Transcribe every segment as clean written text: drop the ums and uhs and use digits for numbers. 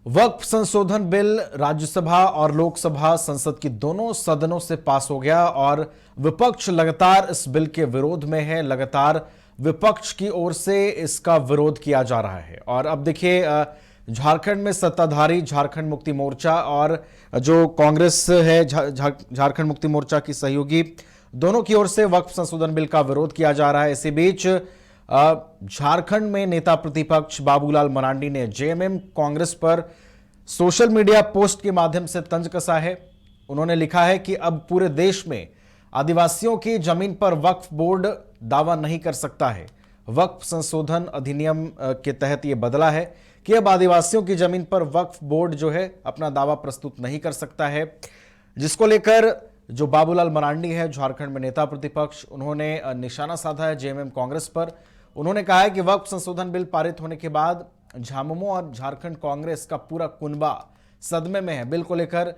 वक्फ संशोधन बिल राज्यसभा और लोकसभा संसद की दोनों सदनों से पास हो गया और विपक्ष लगातार इस बिल के विरोध में है। लगातार विपक्ष की ओर से इसका विरोध किया जा रहा है। और अब देखिए, झारखंड में सत्ताधारी झारखंड मुक्ति मोर्चा और जो कांग्रेस है झारखंड मुक्ति मोर्चा की सहयोगी, दोनों की ओर से वक्फ संशोधन बिल का विरोध किया जा रहा है। इसी बीच झारखंड में नेता प्रतिपक्ष बाबूलाल मरांडी ने जेएमएम कांग्रेस पर सोशल मीडिया पोस्ट के माध्यम से तंज कसा है। उन्होंने लिखा है कि अब पूरे देश में आदिवासियों की जमीन पर वक्फ बोर्ड दावा नहीं कर सकता है। वक्फ संशोधन अधिनियम के तहत यह बदला है कि अब आदिवासियों की जमीन पर वक्फ बोर्ड जो है अपना दावा प्रस्तुत नहीं कर सकता है, जिसको लेकर जो बाबूलाल मरांडी है झारखंड में नेता प्रतिपक्ष, उन्होंने निशाना साधा है जेएमएम कांग्रेस पर। उन्होंने कहा है कि वक्फ संशोधन बिल पारित होने के बाद झामुमो और झारखंड कांग्रेस का पूरा कुनबा सदमे में है। बिल को लेकर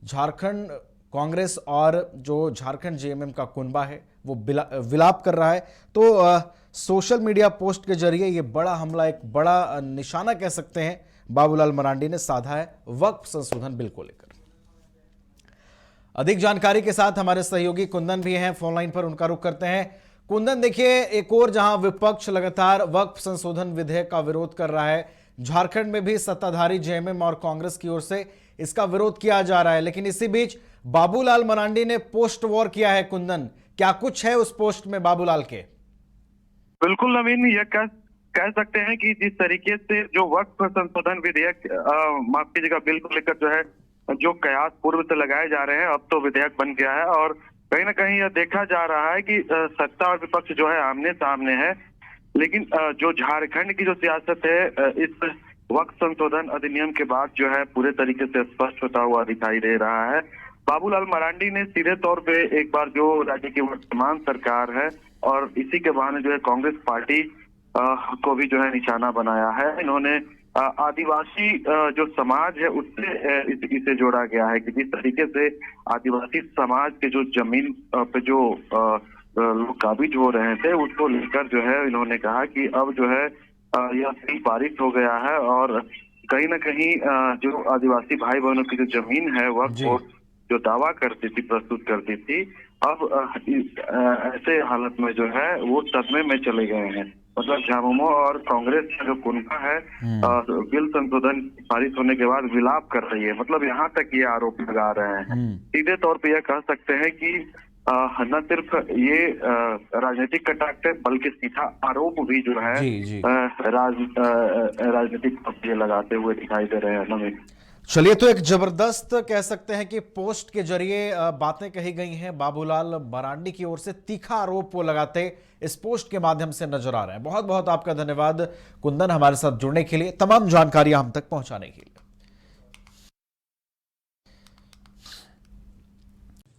झारखंड कांग्रेस और जो झारखंड जेएमएम का कुनबा है वो विलाप कर रहा है। तो सोशल मीडिया पोस्ट के जरिए ये बड़ा हमला, एक बड़ा निशाना कह सकते हैं, बाबूलाल मरांडी ने साधा है वक्फ संशोधन बिल को लेकर। अधिक जानकारी के साथ हमारे सहयोगी कुंदन भी हैं फोन लाइन पर, उनका रुख करते हैं। कुंदन, देखिए, एक और जहां विपक्ष लगातार वक्फ संशोधन विधेयक का विरोध कर रहा है, झारखंड में भी सत्ताधारी जेएमएम और कांग्रेस की ओर से इसका विरोध किया जा रहा है, लेकिन इसी बीच बाबूलाल मरांडी ने पोस्ट वॉर किया है। कुंदन, क्या कुछ है उस पोस्ट में बाबूलाल के? बिल्कुल नवीन, यह कह सकते हैं कि जिस तरीके से जो वक्फ संशोधन विधेयक माफ कीजिएगा बिल को लेकर जो है जो कयास पूर्व से लगाए जा रहे हैं, अब तो विधेयक बन गया है और कहीं ना कहीं यह देखा जा रहा है कि सत्ता और विपक्ष जो है आमने सामने है। लेकिन जो झारखंड की जो सियासत है इस वक्फ संशोधन अधिनियम के बाद जो है पूरे तरीके से स्पष्ट होता हुआ दिखाई दे रहा है। बाबूलाल मरांडी ने सीधे तौर पे एक बार जो राज्य की वर्तमान सरकार है और इसी के बहाने जो है कांग्रेस पार्टी को भी जो है निशाना बनाया है। इन्होंने आदिवासी जो समाज है उससे इसे जोड़ा गया है कि जिस तरीके से आदिवासी समाज के जो जमीन पे जो लोग काबिज हो रहे थे उसको लेकर जो है इन्होंने कहा कि अब जो है यह बिल पारित हो गया है और कहीं ना कहीं जो आदिवासी भाई बहनों की जो जमीन है वह जो दावा करती थी, प्रस्तुत करती थी, अब ऐसे हालत में जो है वो सदमे में चले गए हैं। मतलब झामुमो और कांग्रेस का जो कुनबा है बिल संशोधन पारित होने के बाद विलाप कर रही है। मतलब यहाँ तक ये आरोप लगा रहे हैं। सीधे तौर पे यह कह सकते हैं कि न सिर्फ ये राजनीतिक कटाक्ष है बल्कि सीधा आरोप भी जो है राजनीतिक लगाते हुए दिखाई दे रहे हैं। नवीन, चलिए, तो एक जबरदस्त कह सकते हैं कि पोस्ट के जरिए बातें कही गई हैं। बाबूलाल मरांडी की ओर से तीखा आरोप वो लगाते इस पोस्ट के माध्यम से नजर आ रहे हैं। बहुत बहुत आपका धन्यवाद कुंदन, हमारे साथ जुड़ने के लिए, तमाम जानकारियां हम तक पहुंचाने के लिए।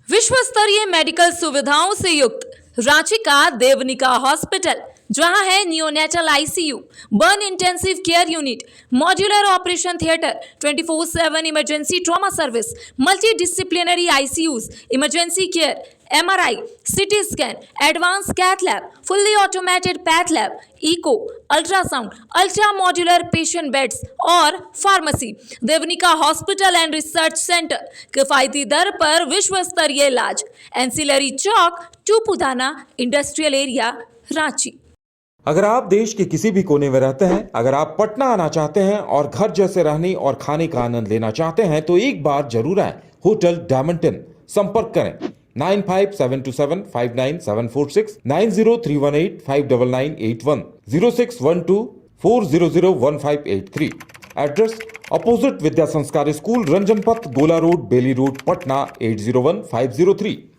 विश्व स्तरीय मेडिकल सुविधाओं से युक्त रांची का देवनिका हॉस्पिटल, जहां है neonatal ICU, burn intensive care unit, modular operation theatre, 24/7 emergency trauma service, multidisciplinary ICUs, emergency care, MRI, CT scan, advance cath lab, fully automated path lab, echo, ultrasound, ultra modular patient beds और pharmacy. Devnika hospital and research centre, किफायती दर पर विश्व स्तरीय इलाज, ancillary चौक, Tupudana industrial area, Ranchi. अगर आप देश के किसी भी कोने में रहते हैं, अगर आप पटना आना चाहते हैं और घर जैसे रहने और खाने का आनंद लेना चाहते हैं तो एक बार जरूर आएं होटल डायमंटन। संपर्क करें 9572759746, 9031859981, 0612400158 एड्रेस अपोजिट विद्या संस्कार स्कूल, रंजन पथ, गोला रोड, बेली रोड, पटना 801503।